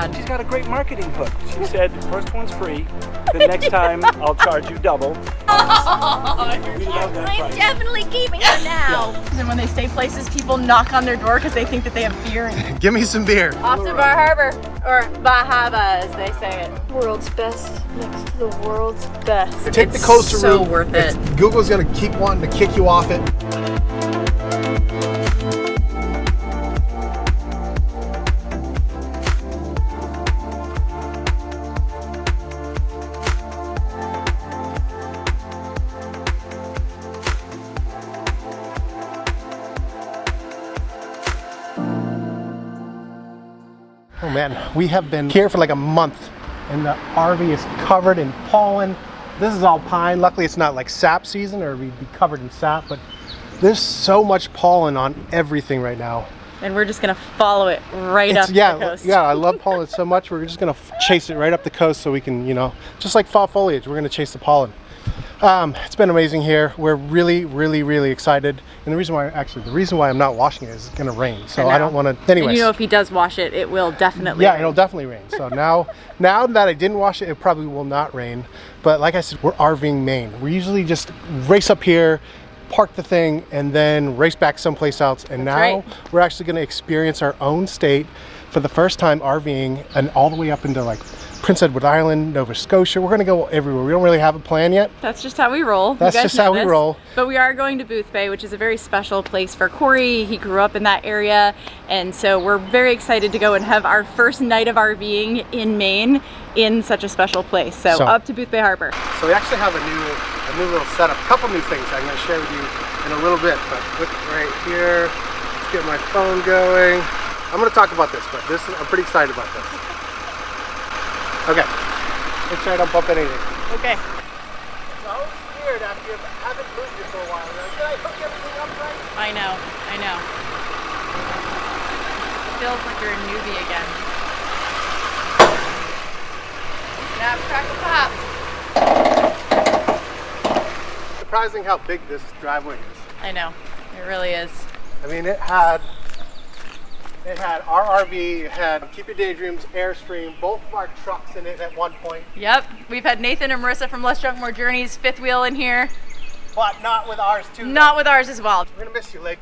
bad. She's got a great marketing hook. She said, first one's free. The next time I'll charge you double. I'm definitely keeping her now. And when they stay places, people knock on their door because they think that they have beer. Give me some beer. Off to Bar Harbor, or Bahaba as they say it. World's best next to the world's best. Take the coaster so route. worth it. Google's gonna keep wanting to kick you off it. Oh man, we have been here for like a month and the RV is covered in pollen. This is all pine. Luckily it's not like sap season or we'd be covered in sap, but there's so much pollen on everything right now. And we're just gonna follow it right up the coast. Yeah, I love pollen so much. We're just gonna chase it right up the coast so we can, you know, just like fall foliage, we're gonna chase the pollen. It's been amazing here. We're really, really, really excited. And the reason why I'm not washing it is it's gonna rain. So I don't wanna, anyways. And you know, if he does wash it, it will definitely rain. rain. It'll definitely rain. So now that I didn't wash it, it probably will not rain. But like I said, we're RVing Maine. We usually just race up here, park the thing, and then race back someplace else. And now we're actually gonna experience our own state for the first time RVing, and all the way up into like Prince Edward Island, Nova Scotia. We're gonna go everywhere. We don't really have a plan yet. That's just how we roll. That's just how we roll. But we are going to Boothbay, which is a very special place for Corey. He grew up in that area, and so we're very excited to go and have our first night of RVing in Maine in such a special place. So up to Boothbay Harbor. So we actually have a new little setup, a couple new things I'm gonna share with you in a little bit, but look right here. Let's get my phone going. I'm gonna talk about this, but I'm pretty excited about this. Okay, make sure I don't bump anything. Okay. It's always weird after you haven't moved it for a while. You're like, did I hook everything up right? I know. It feels like you're a newbie again. Snap, crackle, pop. Surprising how big this driveway is. I know, it really is. I mean, it had our RV, it had Keep Your Daydreams, Airstream, both of our trucks in it at one point. Yep, we've had Nathan and Marissa from Less Drunk More Journeys fifth wheel in here. But not with ours too. Not with ours as well. We're gonna miss you, Lake.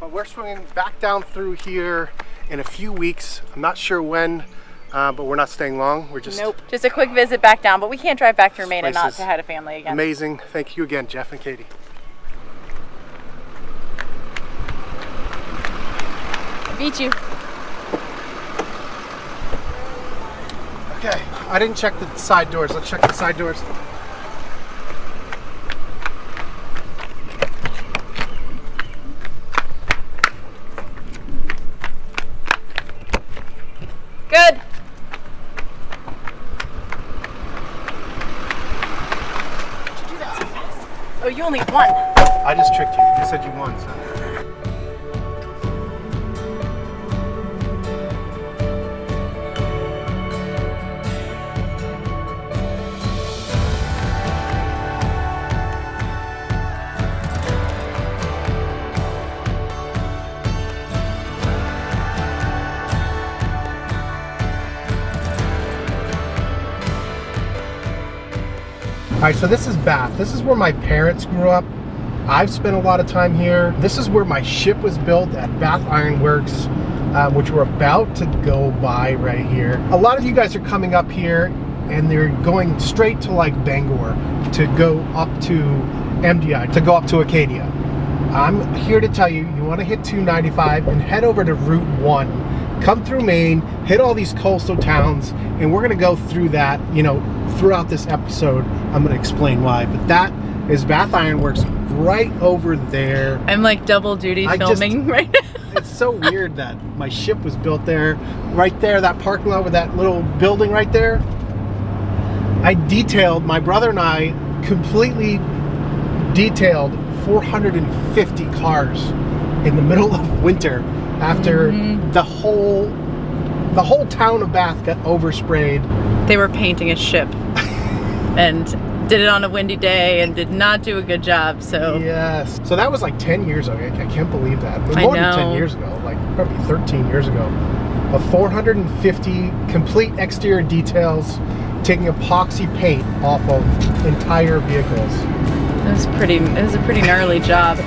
But we're swinging back down through here in a few weeks. I'm not sure when, but we're not staying long. We're just... Nope, just a quick visit back down, but we can't drive back through Maine and not say hi to family again. Amazing. Thank you again, Jeff and Katie. Beat you. Okay, I didn't check the side doors. Let's check the side doors. Good. Did you do that so fast? Oh, you only won. I just tricked you. You said you won, so. All right, so this is Bath. This is where my parents grew up. I've spent a lot of time here. This is where my ship was built at Bath Iron Works, which we're about to go by right here. A lot of you guys are coming up here and they're going straight to like Bangor to go up to MDI, to go up to Acadia. I'm here to tell you, you want to hit 295 and head over to Route 1. Come through Maine, hit all these coastal towns, and we're gonna go through that, you know, throughout this episode. I'm gonna explain why, but that is Bath Iron Works right over there. I'm like double duty filming right now. It's so weird that my ship was built there, right there, that parking lot with that little building right there. I detailed, my brother and I completely detailed 450 cars in the middle of winter after the whole town of Bath got oversprayed. They were painting a ship and did it on a windy day and did not do a good job, so. Yes. So that was like 10 years ago. I can't believe that. I More know. than 10 years ago, like probably 13 years ago. of 450 complete exterior details, taking epoxy paint off of entire vehicles. It was a pretty gnarly job.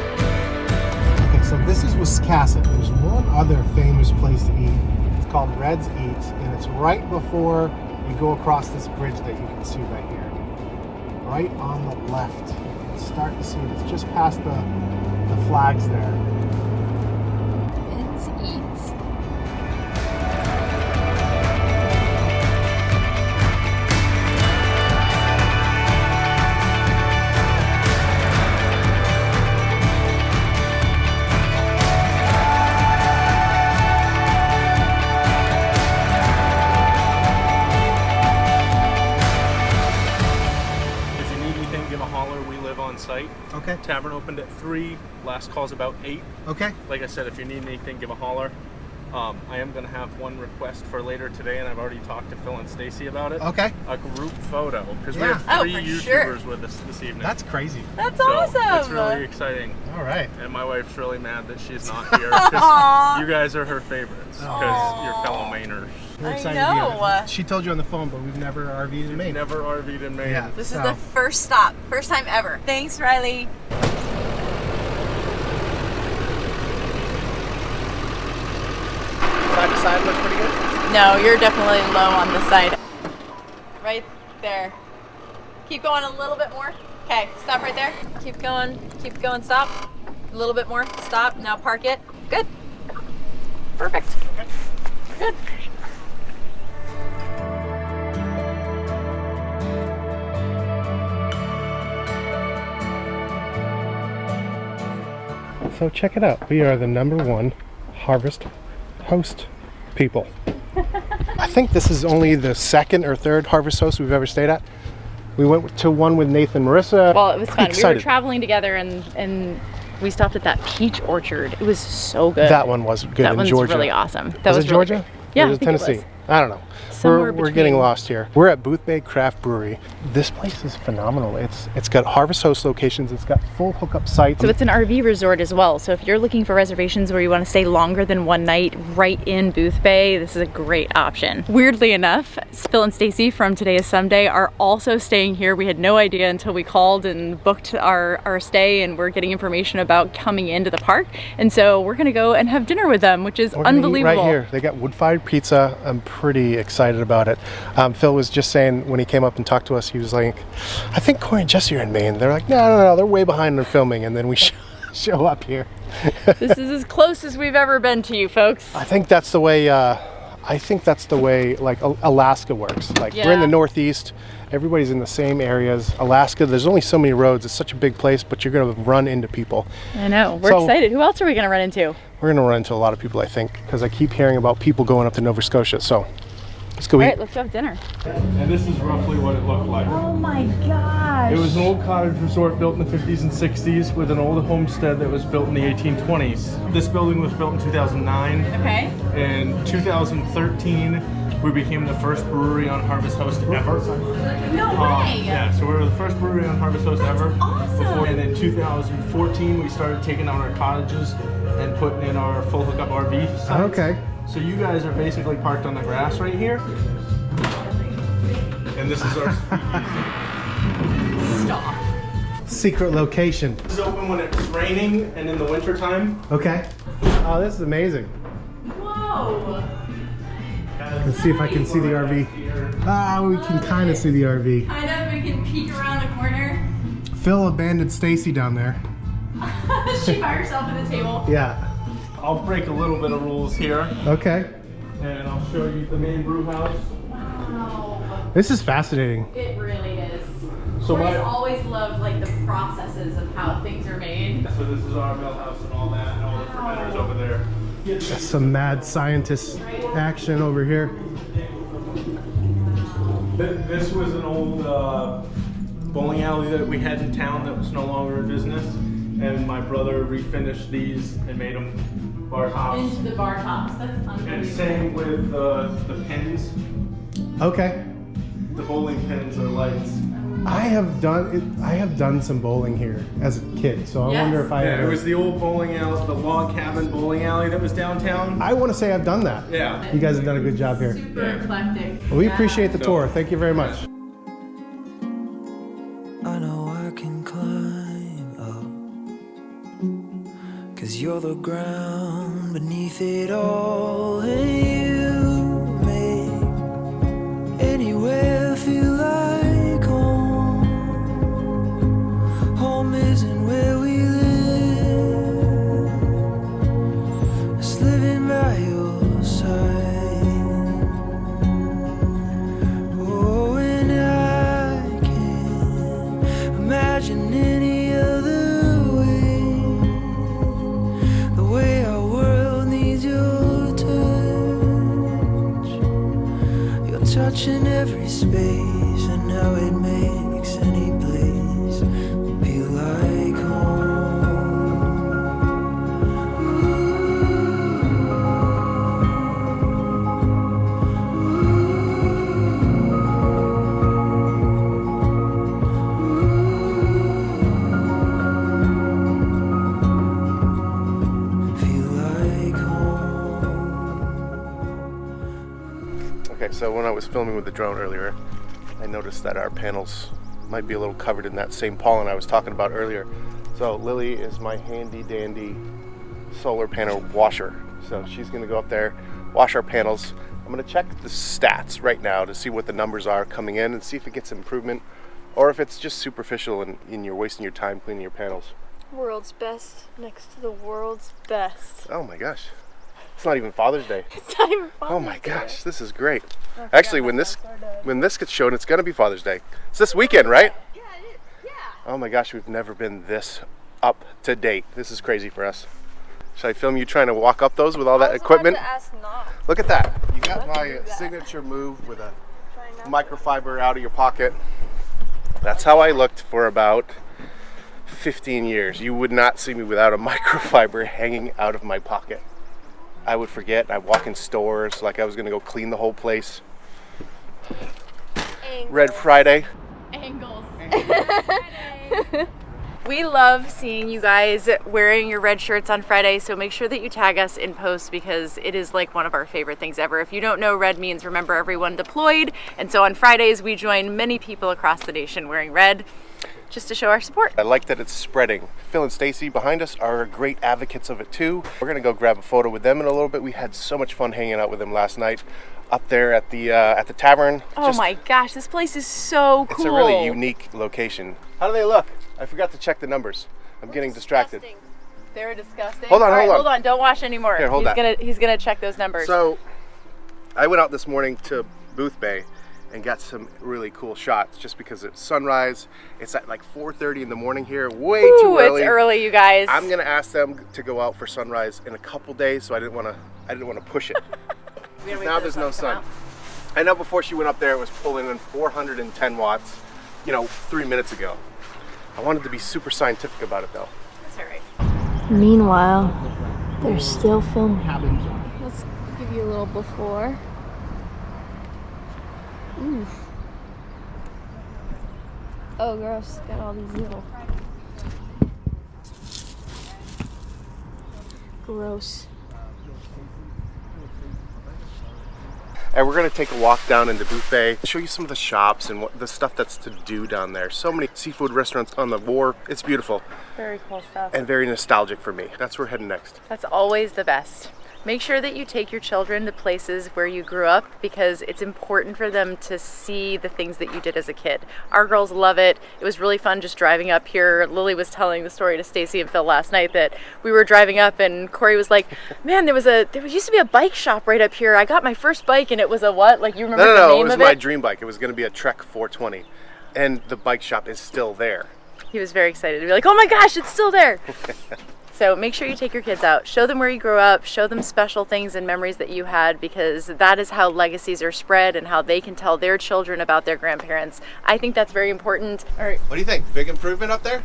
Okay, so this is Wiscasset. There's one other famous place to eat. It's called Red's Eats, and it's right before you go across this bridge that you can see right here. Right on the left. You can start to see it. It's just past the flags there. It's Eats. Site. Okay. Tavern opened at 3. Last call's about 8. Okay. Like I said, if you need anything, give a holler. I am going to have one request for later today, and I've already talked to Phil and Stacy about it. Okay. A group photo, because we Yeah. have 3 for YouTubers sure. with us this evening. That's crazy. That's So awesome. it's really exciting. All right. And my wife's really mad that she's not here, because you guys are her favorites, because you're fellow Mainers. We're I excited to be know. here. She told you on the phone, but we've never RV'd in Maine. Never RV'd in Maine. Yeah. This is So- the first stop. First time ever. Thanks, Riley. Side to side looks pretty good. No, you're definitely low on the side. Right there. Keep going a little bit more. Okay, stop right there. Keep going, stop. A little bit more, stop. Now park it. Good. Perfect. Good. So check it out. We are the #1 harvest host people. I think this is only the 2nd or 3rd harvest host we've ever stayed at. We went to one with Nathan and Marissa. Well, it was fun. We were Excited. traveling together and we stopped at that peach orchard. It was so good. That one was good That in one's Georgia. really awesome. That Was was it really Georgia? great. Yeah, Or was I it think it Tennessee? was. I don't know. Somewhere We're getting between. lost here. We're at Boothbay Craft Brewery. This place is phenomenal. It's got harvest host locations. It's got full hookup sites. So it's an RV resort as well. So if you're looking for reservations where you want to stay longer than one night right in Boothbay, this is a great option. Weirdly enough, Phil and Stacy from Today is Someday are also staying here. We had no idea until we called and booked our stay, and we're getting information about coming into the park. And so we're gonna go and have dinner with them, which is We're gonna eat unbelievable. right here. They got wood-fired pizza. I'm pretty excited about it. Phil was just saying when he came up and talked to us, he was like, I think Corey and Jesse are in Maine. They're like, no, they're way behind in filming. And then we show up here. This is as close as we've ever been to you folks. I think that's the way, like Alaska works. Like we're in the Yeah. Northeast. Everybody's in the same areas. Alaska, there's only so many roads. It's such a big place, but you're going to run into people. I know, we're So- excited. Who else are we gonna run into? We're going to run into a lot of people, I think, because I keep hearing about people going up to Nova Scotia. So let's go All eat. right, let's go have dinner. And this is roughly what it looked like. Oh my gosh. It was an old cottage resort built in the 50s and 60s with an old homestead that was built in the 1820s. This building was built in 2009. Okay. In 2013, we became the first brewery on Harvest Host ever. No way. Yeah, so we were the first brewery on Harvest Host ever. awesome. And in 2014, we started taking out our cottages and putting in our full hookup RV sites. Okay. So you guys are basically parked on the grass right here. And this is our speakeasy. Stop. Secret location. This is open when it's raining and in the wintertime. Okay. Oh, this is amazing. Whoa. Let's see if I can see the RV. Ah, we can kind of see the RV. I know we can peek around the corner. Phil abandoned Stacy down there. She by herself at the table. Yeah. I'll break a little bit of rules here, Okay. and I'll show you the main brew house. Wow. This is fascinating. It really is. So I've my- always loved like the processes of how things are made. So this is our mill house and all that, and all the fermenters over there. That's some mad scientist action over here. This was an old bowling alley that we had in town that was no longer in business, and my brother refinished these and made them bar tops. Into the bar tops. That's And unbelievable. same with the pins. Okay. The bowling pins are lights. I have done some bowling here as a kid, so I wonder if I Yeah, ever... it was the old bowling alley, the log cabin bowling alley that was downtown. I want to say I've done that. Yeah. You guys have done a good job here. Super eclectic. Well, we appreciate the tour. Thank you very much. I know I can climb up, 'cause you're the ground beneath it all, and you make anywhere feel like home. Home isn't where we live, it's living by your side. Oh, and I can't imagine any other way. The way our world needs your touch. Your touch in every space, and how it makes any place feel like home. Feel like home. Okay, so when I was filming with the drone earlier, I noticed that our panels might be a little covered in that same pollen I was talking about earlier. So Lily is my handy dandy solar panel washer. So she's gonna go up there, wash our panels. I'm gonna check the stats right now to see what the numbers are coming in and see if it gets improvement or if it's just superficial and you're wasting your time cleaning your panels. World's best next to the world's best. Oh my gosh. It's not even Father's Day. It's not even fun. Oh my gosh, this is great. Actually, when this gets shown, it's gonna be Father's Day. It's this weekend, right? Yeah, it is. Yeah. Oh my gosh, we've never been this up to date. This is crazy for us. Should I film you trying to walk up those with all that equipment? Look at that. You got my signature move with a microfiber out of your pocket. That's how I looked for about 15 years. You would not see me without a microfiber hanging out of my pocket. I would forget. I'd walk in stores like I was gonna go clean the whole place. Red Friday. Angles. We love seeing you guys wearing your red shirts on Friday, so make sure that you tag us in posts because it is like one of our favorite things ever. If you don't know, red means remember everyone deployed, and so on Fridays we join many people across the nation wearing red just to show our support. I like that it's spreading. Phil and Stacy behind us are great advocates of it too. We're gonna go grab a photo with them in a little bit. We had so much fun hanging out with them last night up there at the tavern. Oh my gosh, this place is so cool. It's a really unique location. How do they look? I forgot to check the numbers. I'm getting distracted. They're disgusting. Hold on, All right, hold on. hold on. Don't wash anymore. Here, hold that. He's gonna check those numbers. So I went out this morning to Boothbay and got some really cool shots just because it's sunrise. It's at like 4:30 in the morning here, way too early. It's early, you guys. I'm gonna ask them to go out for sunrise in a couple days, so I didn't want to push it. Now there's no sun. I know before she went up there, it was pulling in 410 watts, 3 minutes ago. I wanted to be super scientific about it though. That's all right. Meanwhile, they're still filming. Let's give you a little before. Oof. Oh, gross. Got all these little. Gross. And we're gonna take a walk down into Boothbay, show you some of the shops and what the stuff that's to do down there. So many seafood restaurants on the wharf. It's beautiful Very cool stuff. and very nostalgic for me. That's where we're heading next. That's always the best. Make sure that you take your children to places where you grew up because it's important for them to see the things that you did as a kid. Our girls love it. It was really fun just driving up here. Lily was telling the story to Stacy and Phil last night that we were driving up and Corey was like, man, there used to be a bike shop right up here. I got my first bike and it was a what? Like you remember the name of it? No, it was my dream bike. It was gonna be a Trek 420 and the bike shop is still there. He was very excited to be like, oh my gosh, it's still there. So make sure you take your kids out, show them where you grew up, show them special things and memories that you had because that is how legacies are spread and how they can tell their children about their grandparents. I think that's very important. All right. What do you think? Big improvement up there?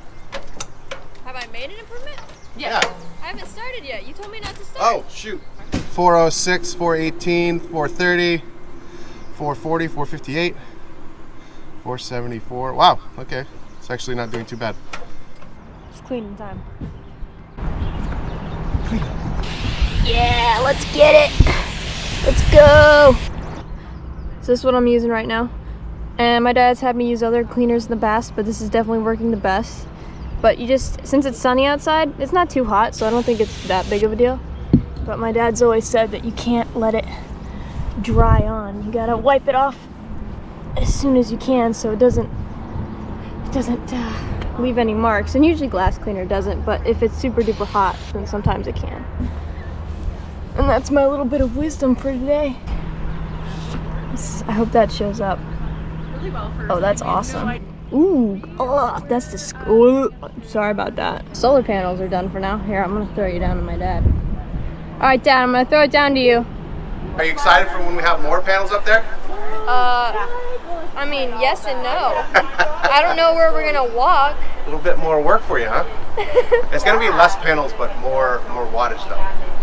Have I made an improvement? Yeah. I haven't started yet. You told me not to start. Oh, shoot. 406, 418, 430, 440, 458, 474. Wow, okay. It's actually not doing too bad. It's cleaning time. Yeah, let's get it. Let's go. So this is what I'm using right now. And my dad's had me use other cleaners in the past, but this is definitely working the best. But you just, since it's sunny outside, it's not too hot, so I don't think it's that big of a deal. But my dad's always said that you can't let it dry on. You gotta wipe it off as soon as you can so it doesn't leave any marks. And usually glass cleaner doesn't, but if it's super duper hot, then sometimes it can. And that's my little bit of wisdom for today. I hope that shows up. Really well for Oh, that's awesome. Ooh, oh, that's disgusting. Sorry about that. Solar panels are done for now. Here, I'm gonna throw you down to my dad. All right, Dad, I'm gonna throw it down to you. Are you excited for when we have more panels up there? I mean, yes and no. I don't know where we're gonna walk. A little bit more work for you, huh? It's gonna be less panels, but more wattage though.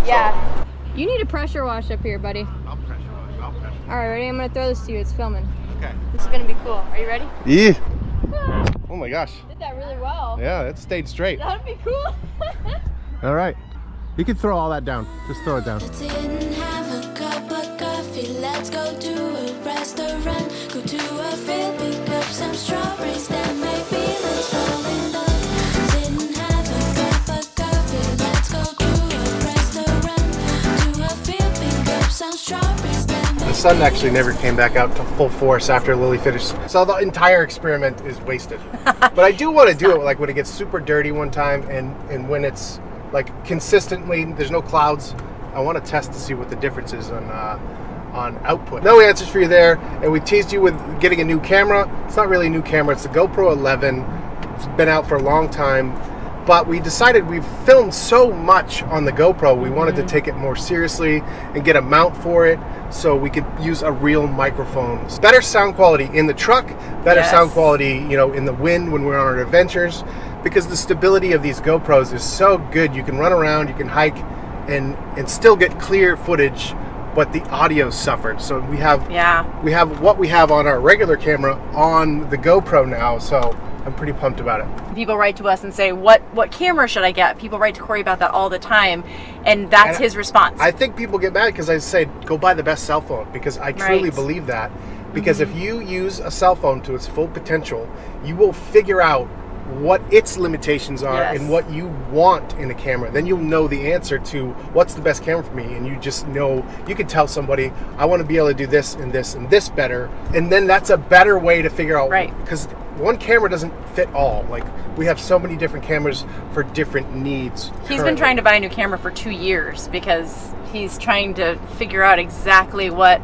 Yeah. You need a pressure wash up here, buddy. I'll pressure wash. All right, ready? I'm gonna throw this to you. It's filming. Okay. This is gonna be cool. Are you ready? Yeah. Oh my gosh. Did that really well. Yeah, it stayed straight. That'd be cool. All right. You can throw all that down. Just throw it down. Didn't have a cup of coffee. Let's go to a restaurant. Go to a field, pick up some strawberries. Then maybe let's fall in love. Didn't have a cup of coffee. Let's go to a restaurant. To a field, pick up some strawberries. The sun actually never came back out to full force after Lily finished. So the entire experiment is wasted. But I do want to do it like when it gets super dirty one time and when it's like consistently, there's no clouds. I want to test to see what the difference is on output. No answers for you there, and we teased you with getting a new camera. It's not really a new camera, it's the GoPro 11. It's been out for a long time, but we decided we've filmed so much on the GoPro, we wanted to take it more seriously and get a mount for it so we could use a real microphone. Better sound quality in the truck, better sound quality, you know, in the wind when we're on our adventures, because the stability of these GoPros is so good. You can run around, you can hike, and still get clear footage, but the audio suffered. So we have what we have on our regular camera on the GoPro now, so I'm pretty pumped about it. People write to us and say, what camera should I get? People write to Corey about that all the time, and that's his response. I think people get mad because I say, go buy the best cell phone, because I truly believe that. Because if you use a cell phone to its full potential, you will figure out what its limitations are and what you want in a camera. Then you'll know the answer to what's the best camera for me, and you just know, you can tell somebody, I want to be able to do this and this and this better, and then that's a better way to figure out, because one camera doesn't fit all. Like, we have so many different cameras for different needs. He's been trying to buy a new camera for 2 years because he's trying to figure out exactly what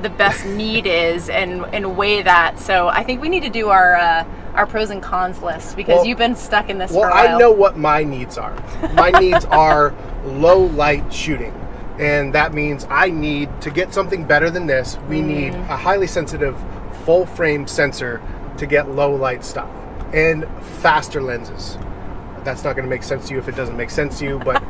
the best need is and weigh that. So I think we need to do our pros and cons list, because you've been stuck in this for a while. I know what my needs are. My needs are low light shooting. And that means I need to get something better than this. We need a highly sensitive full frame sensor to get low light stuff, and faster lenses. That's not going to make sense to you if it doesn't make sense to you, but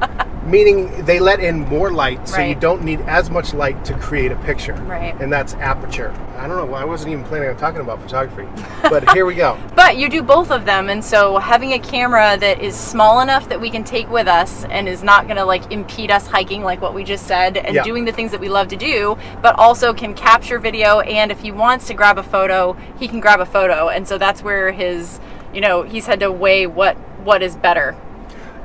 meaning they let in more light, so you don't need as much light to create a picture. And that's aperture. I don't know, I wasn't even planning on talking about photography, but here we go. But you do both of them, and so having a camera that is small enough that we can take with us and is not going to like impede us hiking like what we just said, and doing the things that we love to do, but also can capture video, and if he wants to grab a photo, he can grab a photo. And so that's where his, you know, he's had to weigh what is better.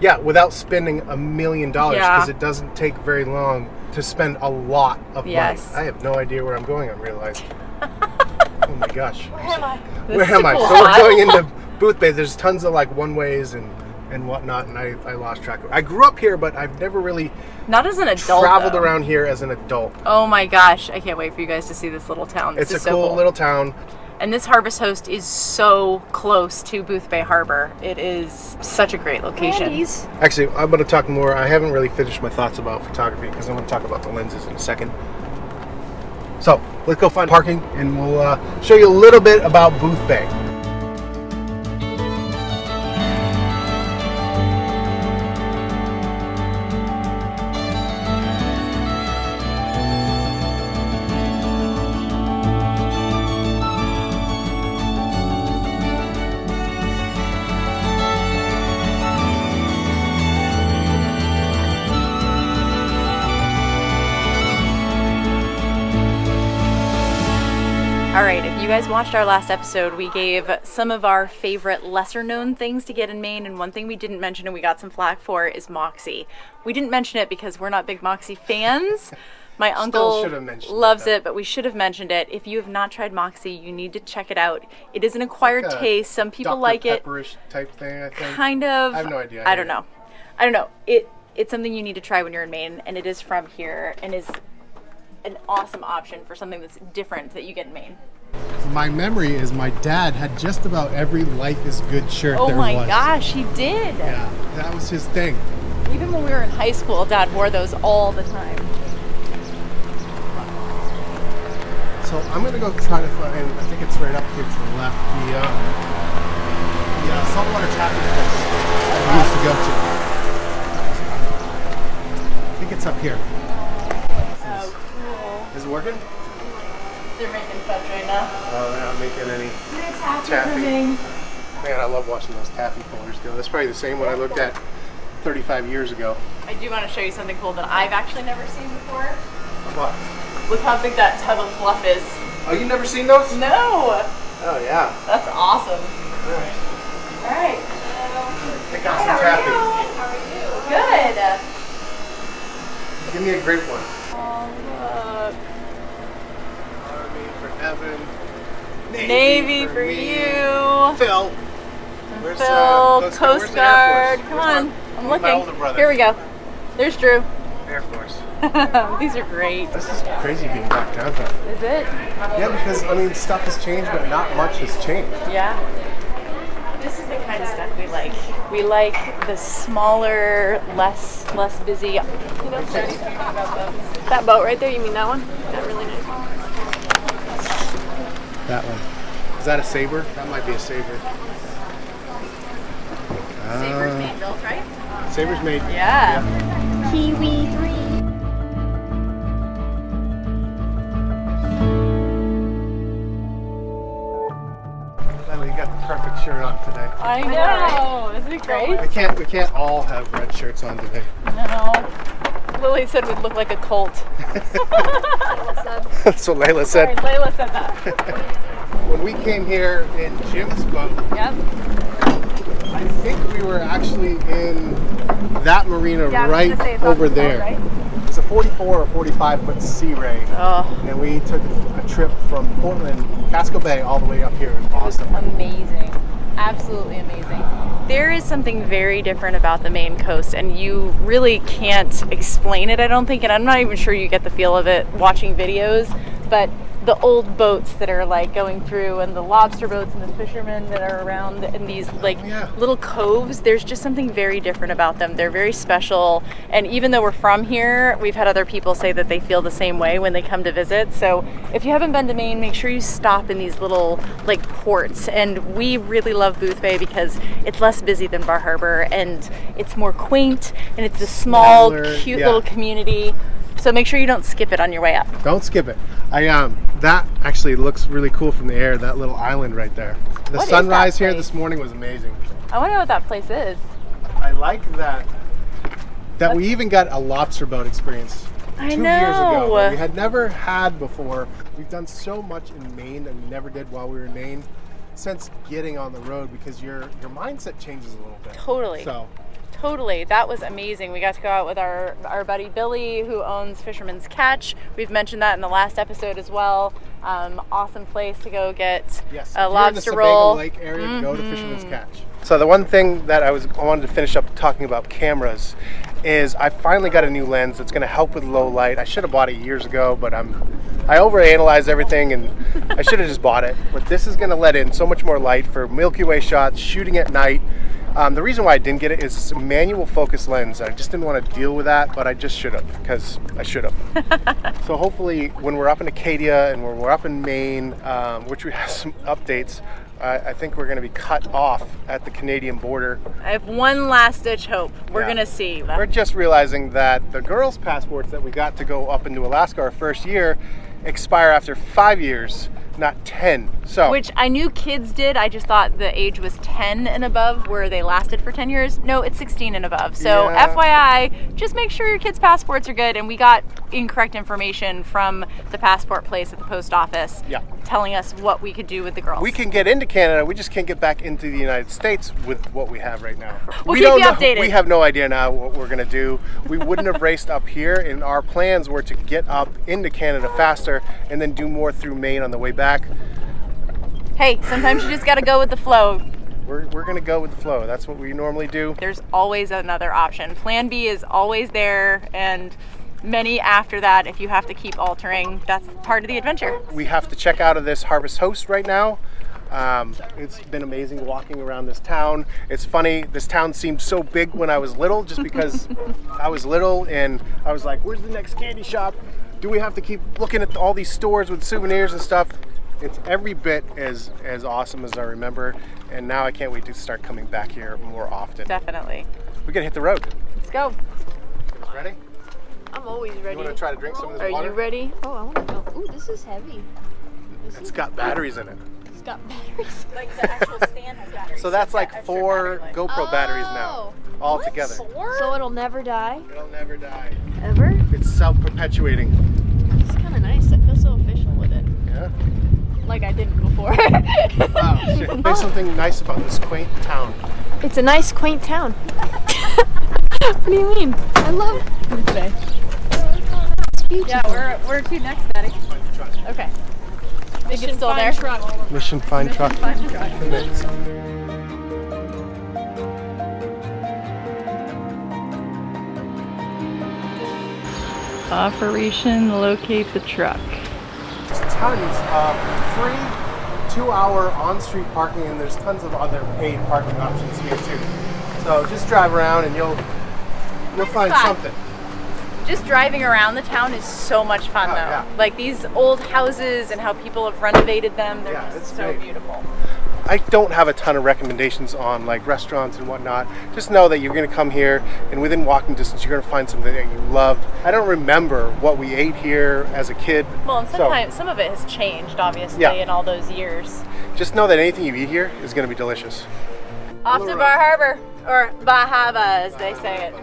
Yeah, without spending $1 million, because it doesn't take very long to spend a lot of money. I have no idea where I'm going, I realize. Oh my gosh. Where am I? Where am I? So we're going into Boothbay. There's tons of like one-ways and whatnot, and I lost track of it. I grew up here, but I've never really not as an adult traveled around here as an adult. Oh my gosh, I can't wait for you guys to see this little town. It's a cool little town. And this Harvest Host is so close to Boothbay Harbor. It is such a great location. Actually, I'm going to talk more. I haven't really finished my thoughts about photography, because I'm going to talk about the lenses in a second. So let's go find parking, and we'll show you a little bit about Boothbay. All right, if you guys watched our last episode, we gave some of our favorite lesser known things to get in Maine, and one thing we didn't mention and we got some flack for is Moxie. We didn't mention it because we're not big Moxie fans. My uncle loves it, but we should have mentioned it. If you have not tried Moxie, you need to check it out. It is an acquired taste. Some people like it. Pepperish type thing, I think. Kind of. I have no idea. I don't know. It's something you need to try when you're in Maine, and it is from here and is an awesome option for something that's different that you get in Maine. My memory is my dad had just about every Life is Good shirt there was. Oh my gosh, he did. Yeah, that was his thing. Even when we were in high school, Dad wore those all the time. So I'm gonna go try to find, I think it's right up here to the left, the saltwater taffy place we used to go to. I think it's up here. Oh, cool. Is it working? They're making fudge right now. Oh, they're not making any Taffy. taffy. Man, I love watching those taffy pullers go. That's probably the same one I looked at 35 years ago. I do want to show you something cool that I've actually never seen before. What? Look how big that tub of fluff is. Oh, you've never seen those? No! Oh, yeah. That's awesome. All right. Alright. Pick out some taffy. How are you? Good. Give me a great one. Oh, look. Army for Evan. Navy for you. Phil. Phil, Coast Coast Guard. Guard. Come on. I'm looking. My older brother. Here we go. There's Drew. Air Force. These are great. This is crazy being back downtown. Is it? Yeah, because, I mean, stuff has changed, but not much has changed. Yeah. This is the kind of stuff we like. We like the smaller, less busy. You know, That boat right there, you mean that one? That really nice. That one. Is that a saber? That might be a saber. Saber's Maine built, right? Saber's made. Yeah. Kiwi 3. Lily, you got the perfect shirt on today. I know. Isn't it great? We can't all have red shirts on today. No. Lily said we'd look like a cult. That's what Layla Sorry, said. Layla said that. When we came here in Jim's boat, Yep. I think we were actually in that marina Yeah, I was right gonna say, it's on over the boat, there. right? It's a 44 or 45 foot sea ray. Oh, And we took a trip from Portland, Casco Bay, all the way up here. It was awesome. amazing. Absolutely amazing. There is something very different about the Maine coast, and you really can't explain it, I don't think, and I'm not even sure you get the feel of it watching videos, but the old boats that are like going through, and the lobster boats and the fishermen that are around in these like little coves, there's just something very different about them. They're very special, and even though we're from here, we've had other people say that they feel the same way when they come to visit. So if you haven't been to Maine, make sure you stop in these little like ports, and we really love Boothbay because it's less busy than Bar Harbor, and it's more quaint, and it's a small, cute little community. So make sure you don't skip it on your way up. Don't skip it. That actually looks really cool from the air, that little island right there. The What is sunrise that here place? this morning was amazing. I want to know what that place is. I like that we even got a lobster boat experience 2 years ago. That we had never had before. We've done so much in Maine that we never did while we were in Maine since getting on the road, because your mindset changes a little bit. Totally. So Totally. That was amazing. We got to go out with our buddy Billy, who owns Fisherman's Catch. We've mentioned that in the last episode as well. Awesome place to go get a lobster roll. Lake area, go to Fisherman's Catch. So the one thing that I wanted to finish up talking about cameras is I finally got a new lens that's going to help with low light. I should have bought it years ago, but I overanalyze everything, and I should have just bought it. But this is going to let in so much more light for Milky Way shots, shooting at night. The reason why I didn't get it is it's a manual focus lens. I just didn't want to deal with that, but I just should have, because I should have. So hopefully when we're up in Acadia and when we're up in Maine, which we have some updates, I think we're going to be cut off at the Canadian border. I have one last ditch hope. We're going to see. We're just realizing that the girls' passports that we got to go up into Alaska our first year expire after 5 years. not 10. So Which I knew kids did. I just thought the age was 10 and above where they lasted for 10 years. No, it's 16 and above. So Yeah. FYI, just make sure your kids' passports are good. And we got incorrect information from the passport place at the post office telling us what we could do with the girls. we can get into Canada, we just can't get back into the United States with what we have right now. We'll we keep don't you know, updated. We have no idea now what we're gonna do. We wouldn't have raced up here, and our plans were to get up into Canada faster and then do more through Maine on the way back. Hey, sometimes you just got to go with the flow. We're gonna go with the flow. That's what we normally do. There's always another option. Plan B is always there, and many after that, if you have to keep altering, that's part of the adventure. We have to check out of this Harvest Host right now. It's been amazing walking around this town. It's funny, this town seemed so big when I was little, just because I was little and I was like, where's the next candy shop? Do we have to keep looking at all these stores with souvenirs and stuff? It's every bit as awesome as I remember, and now I can't wait to start coming back here more often. Definitely. We gotta hit the road. Let's go. You guys ready? I'm always ready. You wanna try to drink some of this Are water? you ready? Oh, I want to go. Ooh, this is heavy. It's got batteries in it. It's got batteries. Like the actual stand has batteries. So that's like 4 GoPro batteries now, all together. So it'll never die? It'll never die. Ever? It's self-perpetuating. It's kind of nice. I feel so official with it. Yeah. Like I didn't before. Wow, shit. There's something nice about this quaint town. It's a nice, quaint town. What do you mean? I love Boothbay. It's beautiful. Yeah, we're to next, Daddy. Okay. Think it's still there? Truck. Mission Find Truck. Operation Locate the Truck. There's tons of free 2-hour on-street parking, and there's tons of other paid parking options here too. So just drive around and you'll find spot. something. Just driving around the town is so much fun Oh, though. yeah. Like these old houses and how people have renovated them, they're Yeah, just it's so great. beautiful. I don't have a ton of recommendations on like restaurants and whatnot. Just know that you're going to come here, and within walking distance, you're going to find something that you love. I don't remember what we ate here as a kid. Well, and so sometimes some of it has changed, obviously, Yeah. in all those years. just know that anything you eat here is going to be delicious. Off to Bar Harbor, or Bahaba as they say it.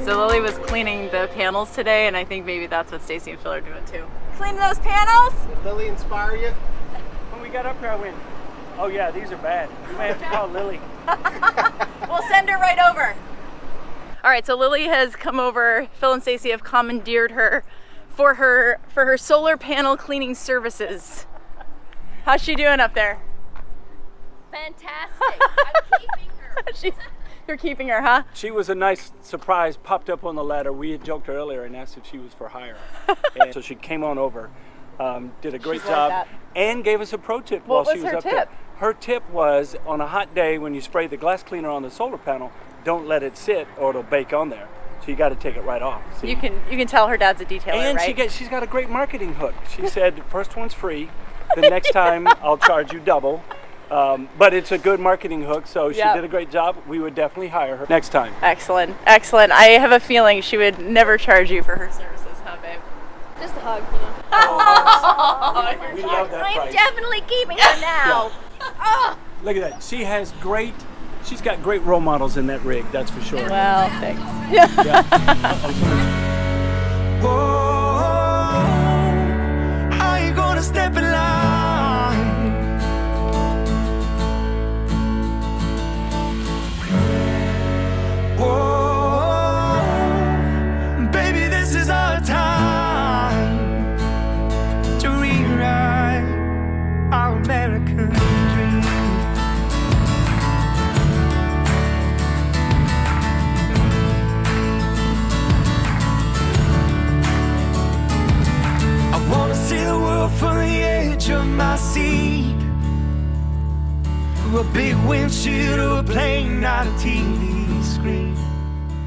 So Lily was cleaning the panels today, and I think maybe that's what Stacy and Phil are doing too. Cleaning those panels? Did Lily inspire you? When we got up here, I went, oh yeah, these are bad. You may have to call Lily. We'll send her right over. All right, so Lily has come over. Phil and Stacy have commandeered her for her solar panel cleaning services. How's she doing up there? Fantastic. I'm keeping her. You're keeping her, huh? She was a nice surprise, popped up on the ladder. We had joked earlier and asked if she was for hire. And so she came on over, did a great She's like job, that. and gave us a pro tip What while was she was her up tip? there. Her tip was, on a hot day when you spray the glass cleaner on the solar panel, don't let it sit or it'll bake on there. So you got to take it right off. See? You can tell her dad's a detailer, And right? she's got a great marketing hook. She said, first one's free. The next time I'll charge you double. But it's a good marketing hook, so she Yep. did a great job. We would definitely hire her next time. Excellent, excellent. I have a feeling she would never charge you for her services, huh, babe? Just a hug, you know. We love that I'm price. definitely keeping her now. Look at that. She's got great role models in that rig, that's for sure. Well, thanks. Whoa, are you gonna step in line? Whoa, baby, this is our time to rewrite our American dream. I wanna see the world from the edge of my seat. Through a big windshield or a plane, not a TV screen.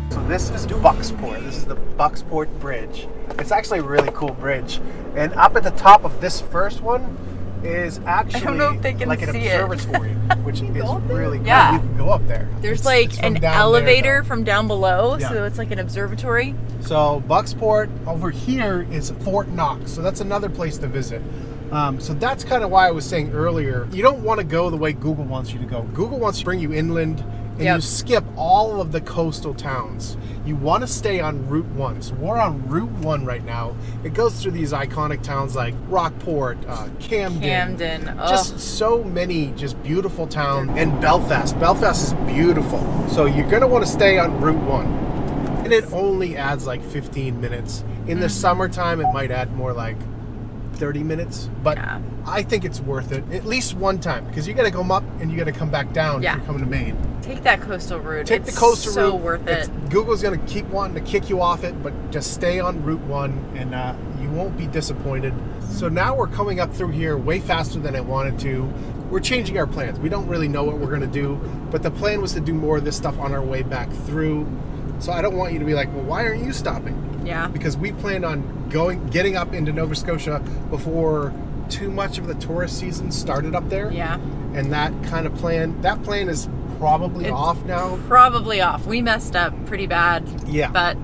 So this is Bucksport. This is the Bucksport Bridge. It's actually a really cool bridge. And up at the top of this first one is actually I don't know if they can like an see it. observatory, which is really cool. Yeah. You can go up there. There's It's like from an down there, elevator though. from down below, Yeah. so it's like an observatory. So Bucksport over here is Fort Knox, so that's another place to visit. So that's kind of why I was saying earlier, you don't want to go the way Google wants you to go. Google wants to bring you inland, and Yep. you skip all of the coastal towns. You want to stay on Route 1. So we're on Route 1 right now. It goes through these iconic towns like Rockport, Camden. Just so many just beautiful towns. And Belfast. Belfast is beautiful. So you're going to want to stay on Route 1. And it only adds like 15 minutes. In the summertime, it might add more like 30 minutes. But Yeah. I think it's worth it. At least one time. Because you got to come up and you got to come back down Yeah. if you're coming to Maine. Take that coastal route. Take It's the coastal route. so worth it. Google's going to keep wanting to kick you off it, but just stay on Route 1 and you won't be disappointed. So now we're coming up through here way faster than I wanted to. We're changing our plans. We don't really know what we're going to do, but the plan was to do more of this stuff on our way back through. So I don't want you to be like, well, why aren't you stopping? Yeah. Because we planned on getting up into Nova Scotia before too much of the tourist season started up there. Yeah. And that plan is probably It's off now. Probably off. We messed up pretty bad. Yeah. But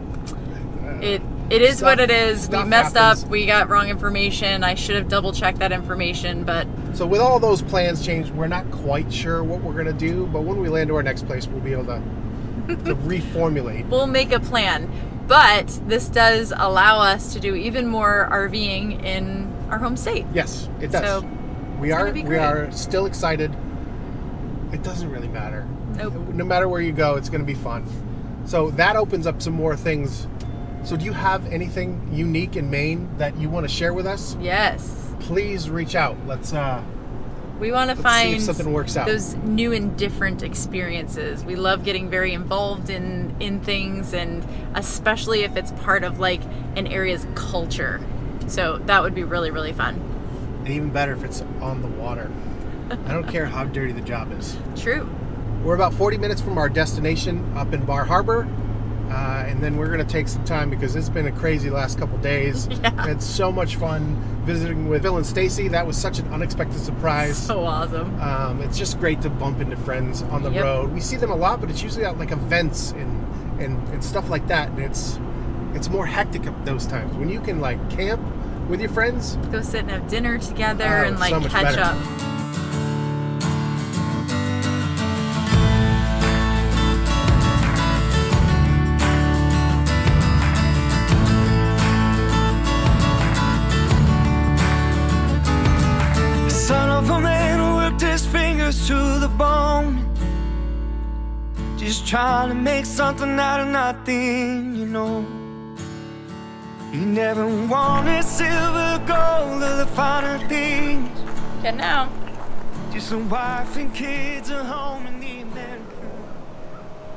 it is what it is. We stuff messed happens. up. We got wrong information. I should have double checked that information, but So with all those plans changed, we're not quite sure what we're going to do, but when we land to our next place, we'll be able to reformulate. we'll make a plan. But this does allow us to do even more RVing in our home state. Yes, it does. So, we gonna be we great. are still excited. It doesn't really matter. Nope. No matter where you go, it's going to be fun. So that opens up some more things. So do you have anything unique in Maine that you want to share with us? Yes. Please reach out. Let's We want to see find if something works out. those new and different experiences. We love getting very involved in things, and especially if it's part of like an area's culture. So that would be really, really fun. and even better if it's on the water. I don't care how dirty the job is. True. We're about 40 minutes from our destination up in Bar Harbor. And then we're going to take some time because it's been a crazy last couple days. Yeah. Had so much fun visiting with Phil and Stacy. That was such an unexpected surprise. So awesome. It's just great to bump into friends on the Yep. road. We see them a lot, but it's usually at like events and stuff like that. And it's more hectic at those times. When you can like camp with your friends, Go sit and have dinner together Oh, and like so much catch better. up. The son of a man who worked his fingers to the bone, just trying to make something out of nothing, you know. He never wanted silver, gold, or the finer things. Get now. Just a wife and kids at home in the America.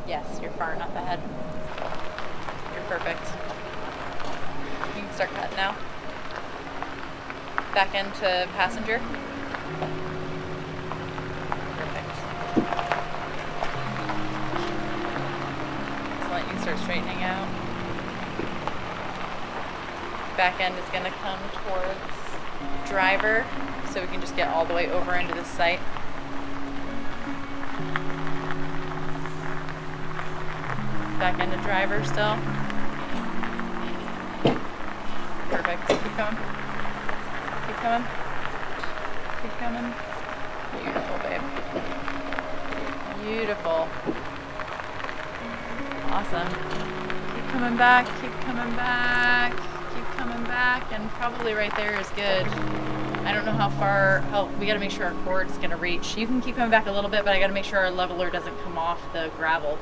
Yes, you're far enough ahead. You're perfect. You can start cutting now. Back into passenger. Perfect. Excellent. You can start straightening out. Back end is going to come towards driver, so we can just get all the way over into the site. Back into driver still. Perfect. Keep coming. Keep coming. Keep coming. Beautiful, babe. Beautiful. Awesome. Keep coming back. Keep coming back. Keep coming back. And probably right there is good. I don't know how we gotta make sure our cord's gonna reach. You can keep coming back a little bit, but I gotta make sure our leveler doesn't come off the gravel.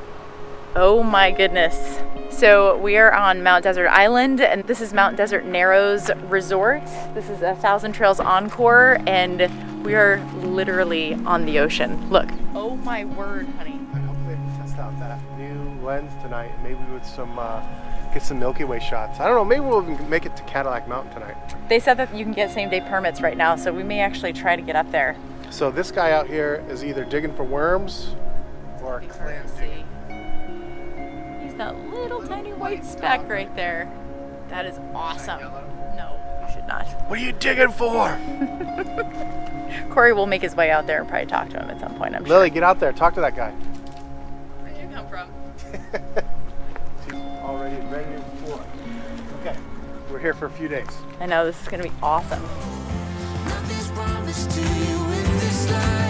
Oh my goodness. So we are on Mount Desert Island, and this is Mount Desert Narrows Resort. This is a Thousand Trails Encore, and we are literally on the ocean. Look. Oh my word, honey. I hope they test out that new lens tonight, maybe with some get some Milky Way shots. I don't know, maybe we'll even make it to Cadillac Mountain tonight. They said that you can get same-day permits right now, so we may actually try to get up there. So this guy out here is either digging for worms or Be hard to see. He's that little tiny white speck right there. That is awesome. No, you should not. What are you digging for? Corey will make his way out there and probably talk to him at some point, I'm Lily, sure. get out there. Talk to that guy. Where'd you come from? She's already ready to deploy. Okay, we're here for a few days. I know, this is going to be awesome. Nothing's promised to you in this life.